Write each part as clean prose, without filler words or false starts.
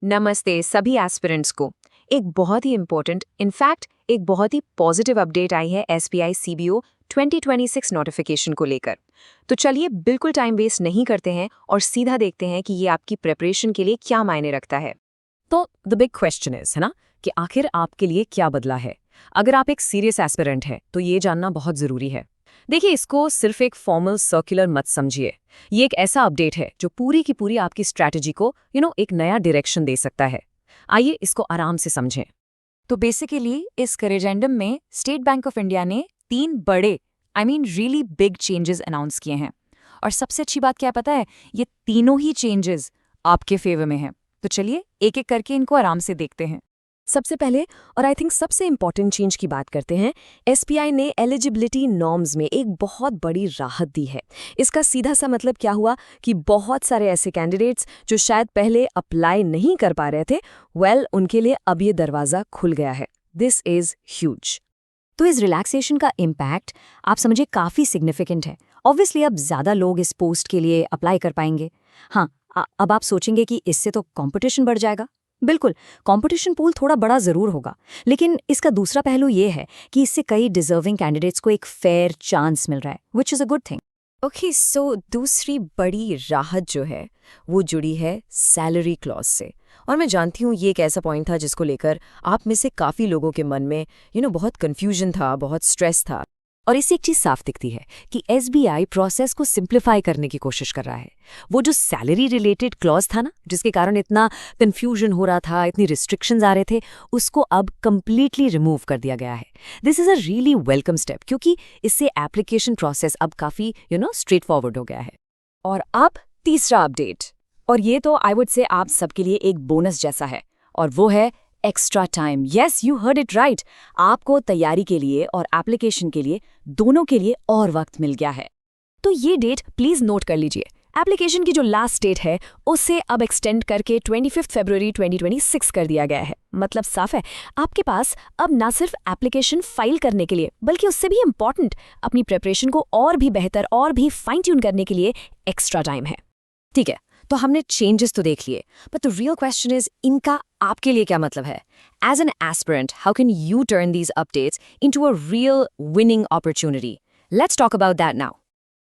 नमस्ते सभी एस्पिरेंट्स को। एक बहुत ही इम्पोर्टेंट, इनफैक्ट एक बहुत ही पॉजिटिव अपडेट आई है एसबीआई सीबीओ 2026 नोटिफिकेशन को लेकर। तो चलिए बिल्कुल टाइम वेस्ट नहीं करते हैं और सीधा देखते हैं कि ये आपकी प्रिपरेशन के लिए क्या मायने रखता है। तो द बिग क्वेश्चन इज है ना कि आखिर आपके लिए क्या बदला है। अगर आप एक सीरियस एस्पिरेंट हैं तो ये जानना बहुत जरूरी है। देखिए, इसको सिर्फ एक फॉर्मल सर्कुलर मत समझिए। ये एक ऐसा अपडेट है जो पूरी की पूरी आपकी स्ट्रैटेजी को एक नया डायरेक्शन दे सकता है। आइए इसको आराम से समझें। तो बेसिकली इस करेजेंडम में स्टेट बैंक ऑफ इंडिया ने 3 बड़े रियली बिग चेंजेस अनाउंस किए हैं। और सबसे अच्छी बात क्या पता है, ये तीनों ही चेंजेस आपके फेवर में हैं। तो चलिए एक एक करके इनको आराम से देखते हैं। सबसे पहले और आई थिंक सबसे इंपॉर्टेंट चेंज की बात करते हैं। एसबीआई ने एलिजिबिलिटी नॉर्म्स में एक बहुत बड़ी राहत दी है। इसका सीधा सा मतलब क्या हुआ कि बहुत सारे ऐसे कैंडिडेट्स जो शायद पहले अप्लाई नहीं कर पा रहे थे, उनके लिए अब ये दरवाज़ा खुल गया है। This is huge. तो इस रिलैक्सेशन का इम्पैक्ट आप समझे काफ़ी सिग्निफिकेंट है। ऑब्वियसली अब ज़्यादा लोग इस पोस्ट के लिए अप्लाई कर पाएंगे। हाँ, अब आप सोचेंगे कि इससे तो कंपटीशन बढ़ जाएगा। बिल्कुल, कंपटीशन पूल थोड़ा बड़ा ज़रूर होगा, लेकिन इसका दूसरा पहलू ये है कि इससे कई डिजर्विंग कैंडिडेट्स को एक फेयर चांस मिल रहा है, which is a good thing. Okay, so दूसरी बड़ी राहत जो है वो जुड़ी है सैलरी क्लॉज से। और मैं जानती हूँ ये एक ऐसा पॉइंट था जिसको लेकर आप में से काफ़ी लोगों के मन में बहुत कन्फ्यूजन था, बहुत स्ट्रेस था। और इससे एक चीज़ साफ दिखती है कि एसबीआई प्रोसेस को सिंप्लीफाई करने की कोशिश कर रहा है। वो जो सैलरी रिलेटेड क्लॉज था ना, जिसके कारण इतना कन्फ्यूजन हो रहा था, इतनी रिस्ट्रिक्शंस आ रहे थे, उसको अब कंप्लीटली रिमूव कर दिया गया है। This is a really welcome step, क्योंकि इससे एप्लीकेशन प्रोसेस अब काफ़ी स्ट्रेट फॉरवर्ड हो गया है। और अब तीसरा अपडेट, और ये तो आई वुड से आप सबके लिए एक बोनस जैसा है, और वो है extra time. Yes, you heard it right. आपको तैयारी के लिए और एप्लीकेशन के लिए, दोनों के लिए और वक्त मिल गया है। तो ये डेट प्लीज नोट कर लीजिए। एप्लीकेशन की जो लास्ट डेट है उसे अब एक्सटेंड करके 25 फरवरी 2026 कर दिया गया है। मतलब साफ है, आपके पास अब ना सिर्फ एप्लीकेशन फाइल करने के लिए, बल्कि उससे भी इम्पॉर्टेंट अपनी प्रिपरेशन को और भी बेहतर और भी फाइन ट्यून करने के लिए एक्स्ट्रा टाइम है। ठीक है, तो हमने चेंजेस तो देख लिए, but the real question is इनका आपके लिए क्या मतलब है। As an aspirant, how can you turn these updates into a real winning opportunity? Let's talk about that now.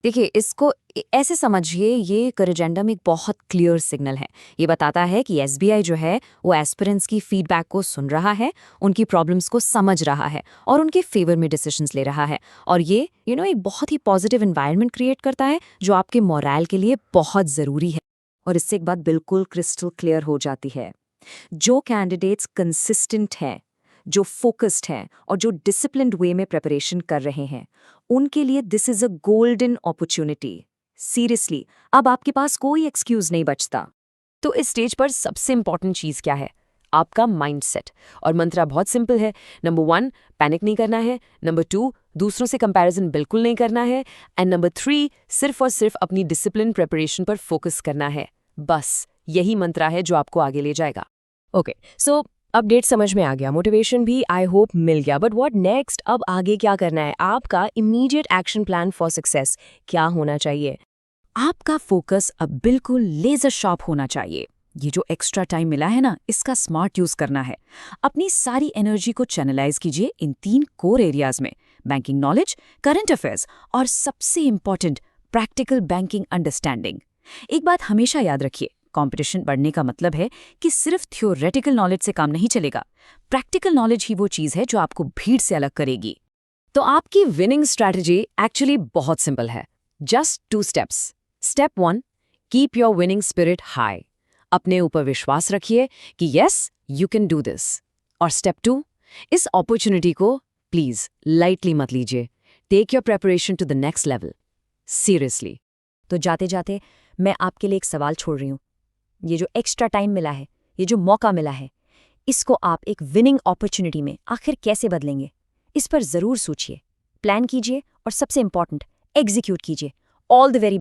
देखिए, इसको ऐसे समझिए, ये करेजेंडम एक बहुत क्लियर सिग्नल है। ये बताता है कि एसबीआई जो है वो एस्पिरेंट्स की फीडबैक को सुन रहा है, उनकी प्रॉब्लम्स को समझ रहा है और उनके फेवर में डिसीजंस ले रहा है। और ये एक बहुत ही पॉजिटिव एनवायरनमेंट क्रिएट करता है जो आपके मोरल के लिए बहुत ज़रूरी है। और इससे एक बात बिल्कुल क्रिस्टल क्लियर हो जाती है, जो कैंडिडेट्स कंसिस्टेंट हैं, जो फोकस्ड हैं और जो डिसिप्लिन्ड वे में प्रिपरेशन कर रहे हैं, उनके लिए this is a golden opportunity. Seriously, अब आपके पास कोई एक्सक्यूज नहीं बचता। तो इस स्टेज पर सबसे इंपॉर्टेंट चीज़ क्या है? आपका माइंडसेट। और मंत्रा बहुत सिंपल है। नंबर 1, पैनिक नहीं करना है। नंबर 2, दूसरों से कंपैरिजन बिल्कुल नहीं करना है। एंड नंबर 3, सिर्फ और सिर्फ अपनी डिसिप्लिन प्रिपरेशन पर फोकस करना है। बस यही मंत्रा है जो आपको आगे ले जाएगा। ओके, सो अपडेट समझ में आ गया, मोटिवेशन भी आई होप मिल गया, बट व्हाट नेक्स्ट? अब आगे क्या करना है? आपका immediate action plan for success क्या होना चाहिए? आपका फोकस अब बिल्कुल लेजर शार्प होना चाहिए। ये जो एक्स्ट्रा टाइम मिला है ना, इसका स्मार्ट यूज करना है। अपनी सारी एनर्जी को चैनलाइज कीजिए इन 3 कोर एरियाज में: बैंकिंग नॉलेज, करंट अफेयर्स और सबसे इंपॉर्टेंट प्रैक्टिकल बैंकिंग अंडरस्टैंडिंग। एक बात हमेशा याद रखिए, कंपटीशन बढ़ने का मतलब है कि सिर्फ थ्योरेटिकल नॉलेज से काम नहीं चलेगा। प्रैक्टिकल नॉलेज ही वो चीज है जो आपको भीड़ से अलग करेगी। तो आपकी विनिंग स्ट्रैटेजी एक्चुअली बहुत सिंपल है। Just 2 steps. Step 1, keep your winning spirit high. अपने ऊपर विश्वास रखिए कि yes, you can do this. और स्टेप 2, इस अपॉर्चुनिटी को प्लीज लाइटली मत लीजिए। Take your preparation to the next level, seriously. तो जाते जाते मैं आपके लिए एक सवाल छोड़ रही हूँ। ये जो एक्स्ट्रा टाइम मिला है, ये जो मौका मिला है, इसको आप एक विनिंग अपॉर्चुनिटी में आखिर कैसे बदलेंगे? इस पर जरूर सोचिए, प्लान कीजिए और सबसे इंपॉर्टेंट, एग्जीक्यूट कीजिए। All the very